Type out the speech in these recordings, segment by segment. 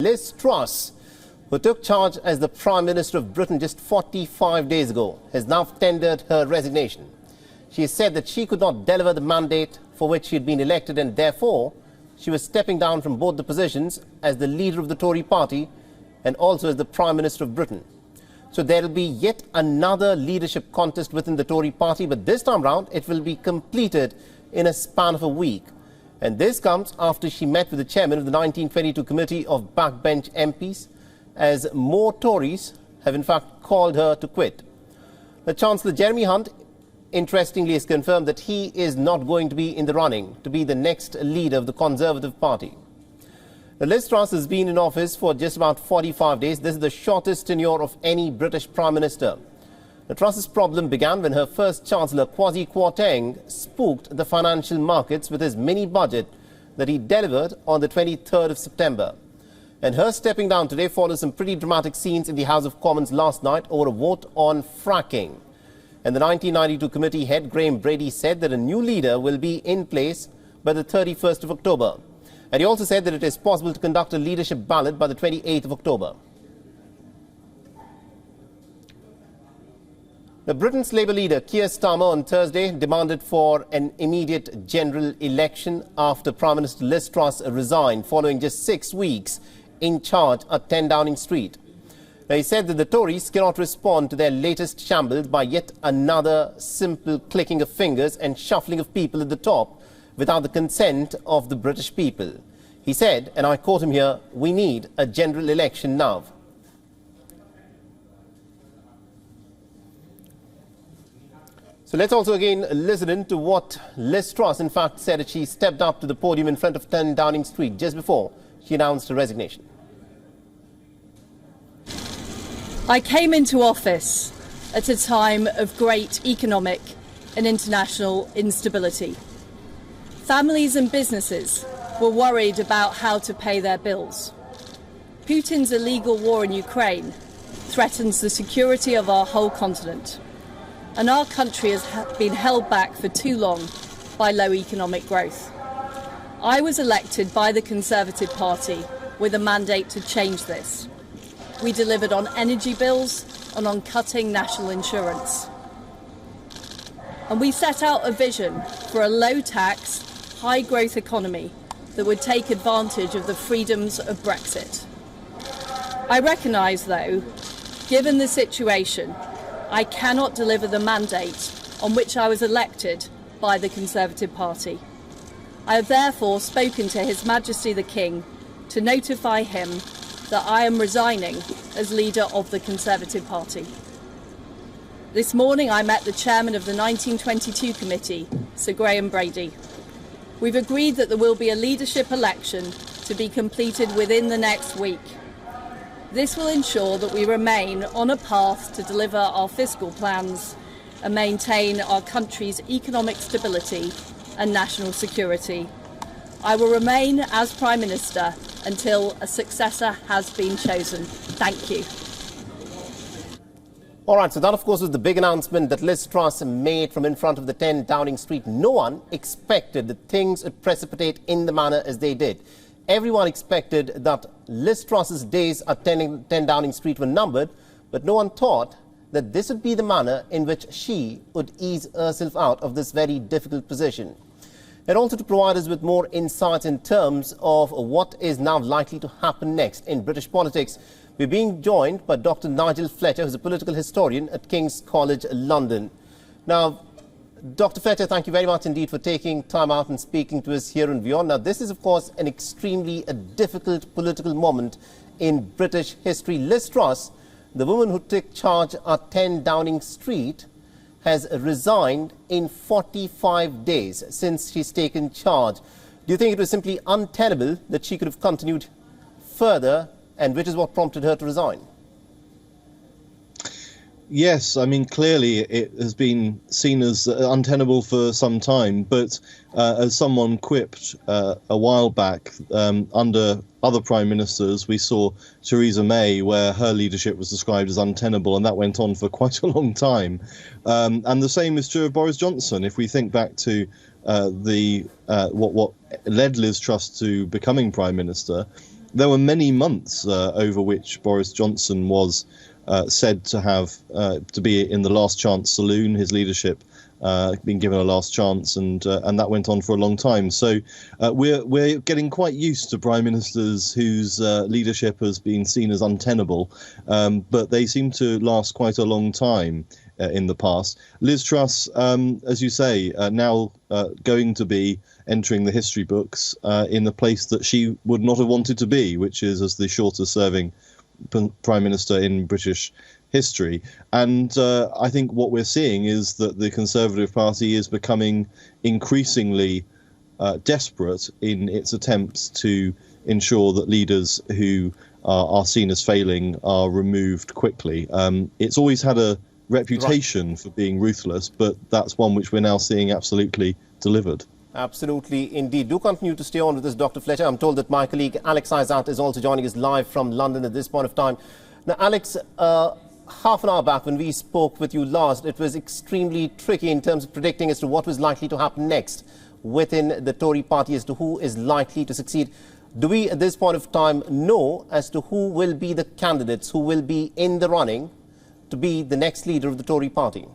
Liz Truss, who took charge as the Prime Minister of Britain just 45 days ago, has now tendered her resignation. She has said that she could not deliver the mandate for which she had been elected, and therefore she was stepping down from both the positions as the leader of the Tory party and also as the Prime Minister of Britain. So there will be yet another leadership contest within the Tory party, but this time round it will be completed in a span of a week. And this comes after she met with the chairman of the 1922 committee of backbench MPs, as more Tories have in fact called her to quit. The Chancellor Jeremy Hunt, interestingly, has confirmed that he is not going to be in the running to be the next leader of the Conservative Party. Liz Truss has been in office for just about 45 days. This is the shortest tenure of any British Prime Minister. The Truss's problem began when her first Chancellor, Kwasi Kwarteng, spooked the financial markets with his mini-budget that he delivered on the 23rd of September. And her stepping down today follows some pretty dramatic scenes in the House of Commons last night over a vote on fracking. And the 1992 committee head, Graham Brady, said that a new leader will be in place by the 31st of October. And he also said that it is possible to conduct a leadership ballot by the 28th of October. The Britain's Labour leader, Keir Starmer, on Thursday demanded for an immediate general election after Prime Minister Liz Truss resigned following just 6 weeks in charge at 10 Downing Street. Now, he said that the Tories cannot respond to their latest shambles by yet another simple clicking of fingers and shuffling of people at the top without the consent of the British people. He said, and I quote him here, "We need a general election now." So let's also again listen in to what Liz Truss in fact said as she stepped up to the podium in front of 10 Downing Street just before she announced her resignation. I came into office at a time of great economic and international instability. Families and businesses were worried about how to pay their bills. Putin's illegal war in Ukraine threatens the security of our whole continent. And our country has been held back for too long by low economic growth. I was elected by the Conservative Party with a mandate to change this. We delivered on energy bills and on cutting national insurance. And we set out a vision for a low-tax, high-growth economy that would take advantage of the freedoms of Brexit. I recognise, though, given the situation, I cannot deliver the mandate on which I was elected by the Conservative Party. I have therefore spoken to His Majesty the King to notify him that I am resigning as leader of the Conservative Party. This morning I met the chairman of the 1922 committee, Sir Graham Brady. We've agreed that there will be a leadership election to be completed within the next week. This will ensure that we remain on a path to deliver our fiscal plans and maintain our country's economic stability and national security. I will remain as Prime Minister until a successor has been chosen. Thank you. All right, so that of course was the big announcement that Liz Truss made from in front of the 10 Downing Street. No one expected that things would precipitate in the manner as they did. Everyone expected that Liz Truss's days at 10 Downing Street were numbered, but no one thought that this would be the manner in which she would ease herself out of this very difficult position. And also to provide us with more insights in terms of what is now likely to happen next in British politics, we're being joined by Dr. Nigel Fletcher, who's a political historian at King's College London. Now, Dr. Fletcher, thank you very much indeed for taking time out and speaking to us here on WION. Now, this is, of course, an extremely difficult political moment in British history. Liz Truss, the woman who took charge at 10 Downing Street, has resigned in 45 days since she's taken charge. Do you think it was simply untenable that she could have continued further, and which is what prompted her to resign? Yes, I mean, clearly it has been seen as untenable for some time, but as someone quipped a while back, under other prime ministers, we saw Theresa May, where her leadership was described as untenable, and that went on for quite a long time. And the same is true of Boris Johnson. If we think back to what led Liz Truss to becoming prime minister, there were many months over which Boris Johnson was said to have to be in the last chance saloon, his leadership been given a last chance, and that went on for a long time. So we're getting quite used to prime ministers whose leadership has been seen as untenable, but they seem to last quite a long time in the past. Liz Truss, as you say, now going to be entering the history books in the place that she would not have wanted to be, which is as the shortest serving prime minister in British history. And I think what we're seeing is that the Conservative Party is becoming increasingly desperate in its attempts to ensure that leaders who are seen as failing are removed quickly. It's always had a reputation for being ruthless, but that's one which we're now seeing absolutely delivered. Absolutely, indeed. Do continue to stay on with us, Dr. Fletcher. I'm told that my colleague Alex Isat is also joining us live from London at this point of time. Now, Alex, half an hour back when we spoke with you last, it was extremely tricky in terms of predicting as to what was likely to happen next within the Tory party as to who is likely to succeed. Do we, at this point of time, know as to who will be the candidates who will be in the running to be the next leader of the Tory party?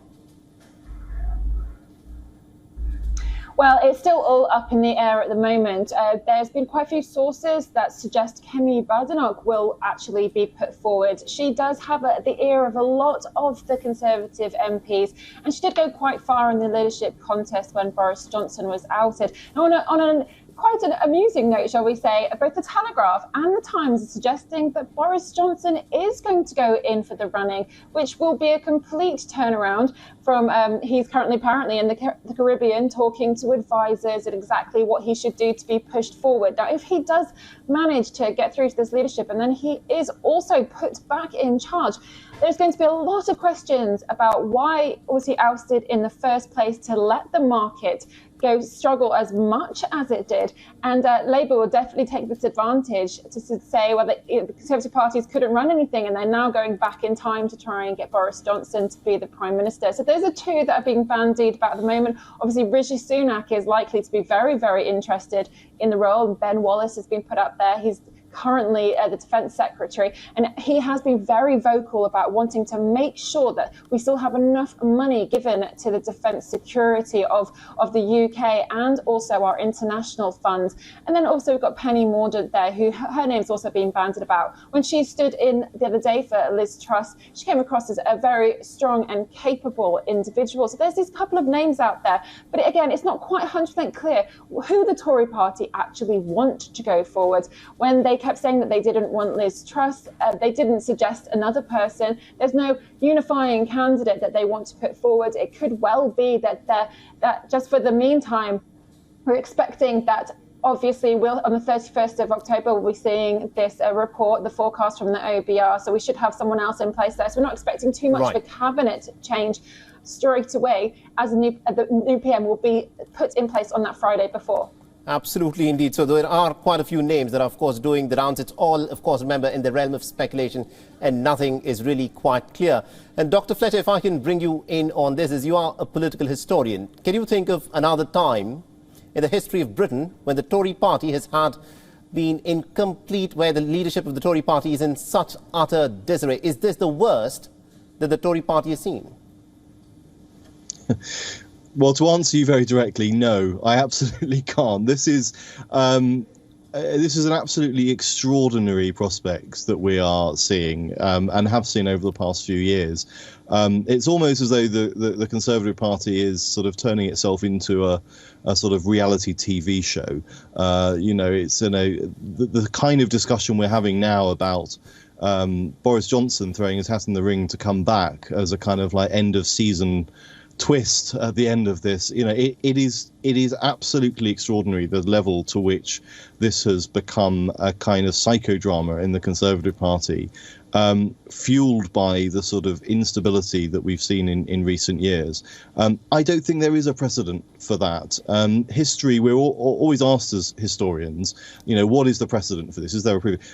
Well, it's still all up in the air at the moment. There's been quite a few sources that suggest Kemi Badenoch will actually be put forward. She does have the ear of a lot of the Conservative MPs, and she did go quite far in the leadership contest when Boris Johnson was outed. Now, on quite an amusing note, shall we say, both the Telegraph and the Times are suggesting that Boris Johnson is going to go in for the running, which will be a complete turnaround from he's currently apparently in the Caribbean talking to advisors and exactly what he should do to be pushed forward. Now, if he does manage to get through to this leadership and then he is also put back in charge, there's going to be a lot of questions about why was he ousted in the first place to let the market struggle as much as it did. And Labour will definitely take this advantage to say, well, the Conservative parties couldn't run anything and they're now going back in time to try and get Boris Johnson to be the Prime Minister. So those are two that are being bandied about at the moment. Obviously, Rishi Sunak is likely to be very, very interested in the role. Ben Wallace has been put up there. He's currently the Defence Secretary, and he has been very vocal about wanting to make sure that we still have enough money given to the defence security of the UK and also our international funds. And then also we've got Penny Mordaunt there, who her name's also been bandied about. When she stood in the other day for Liz Truss, she came across as a very strong and capable individual. So there's these couple of names out there, but again, it's not quite 100% clear who the Tory party actually want to go forward. When they kept saying that they didn't want Liz Truss, they didn't suggest another person. There's no unifying candidate that they want to put forward. It could well be that just for the meantime, we're expecting that obviously we'll, on the 31st of October, we'll be seeing this report, the forecast from the OBR. So we should have someone else in place there. So we're not expecting too much of a cabinet change straight away, as the new PM will be put in place on that Friday before. Absolutely, indeed. So there are quite a few names that are, of course, doing the rounds. It's all, of course, remember, in the realm of speculation, and nothing is really quite clear. And Dr. Fletcher, if I can bring you in on this, as you are a political historian, can you think of another time in the history of Britain when the Tory party has been incomplete, where the leadership of the Tory party is in such utter disarray? Is this the worst that the Tory party has seen? Well, to answer you very directly, no, I absolutely can't. This is an absolutely extraordinary prospect that we are seeing and have seen over the past few years. It's almost as though the Conservative Party is sort of turning itself into a sort of reality TV show. It's the kind of discussion we're having now about Boris Johnson throwing his hat in the ring to come back as a kind of like end of season twist at the end of this. It is absolutely extraordinary, the level to which this has become a kind of psychodrama in the Conservative Party, fueled by the sort of instability that we've seen in recent years. I don't think there is a precedent for that. History, we're always asked as historians, what is the precedent for this? Is there a previous?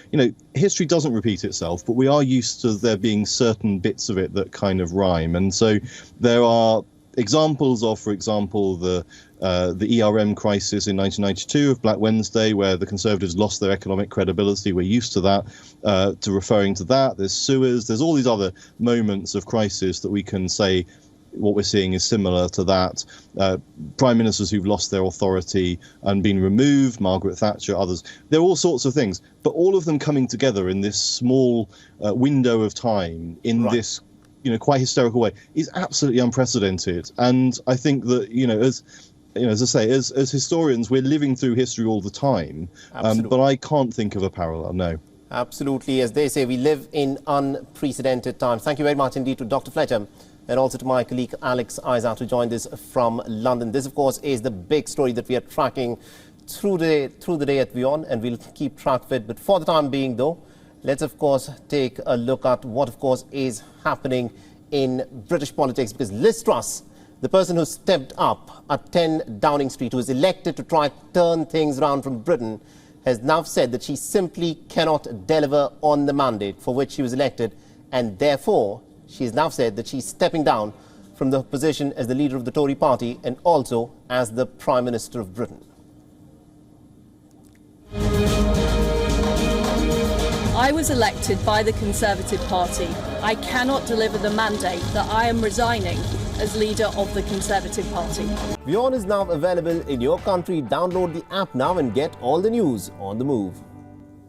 History doesn't repeat itself, but we are used to there being certain bits of it that kind of rhyme. And so there are examples of, for example, the ERM crisis in 1992 of Black Wednesday, where the Conservatives lost their economic credibility. We're used to that, to referring to that. There's Suez. There's all these other moments of crisis that we can say what we're seeing is similar to that. Prime ministers who've lost their authority and been removed, Margaret Thatcher, others. There are all sorts of things, but all of them coming together in this small window of time in this, quite hysterical way is absolutely unprecedented. And I think that, as I say, as historians, we're living through history all the time, but I can't think of a parallel, no. Absolutely. As they say, we live in unprecedented times. Thank you very much indeed to Dr. Fletcher, and also to my colleague Alex Isaac, who joined us from London. This, of course, is the big story that we are tracking through the day at WION, and we'll keep track of it. But for the time being, though, let's, of course, take a look at what, of course, is happening in British politics, because Liz Truss, the person who stepped up at 10 Downing Street, who was elected to try to turn things around from Britain, has now said that she simply cannot deliver on the mandate for which she was elected, and therefore she has now said that she's stepping down from the position as the leader of the Tory party and also as the Prime Minister of Britain. I was elected by the Conservative Party. I cannot deliver the mandate that I am resigning as leader of the Conservative Party. WION is now available in your country. Download the app now and get all the news on the move.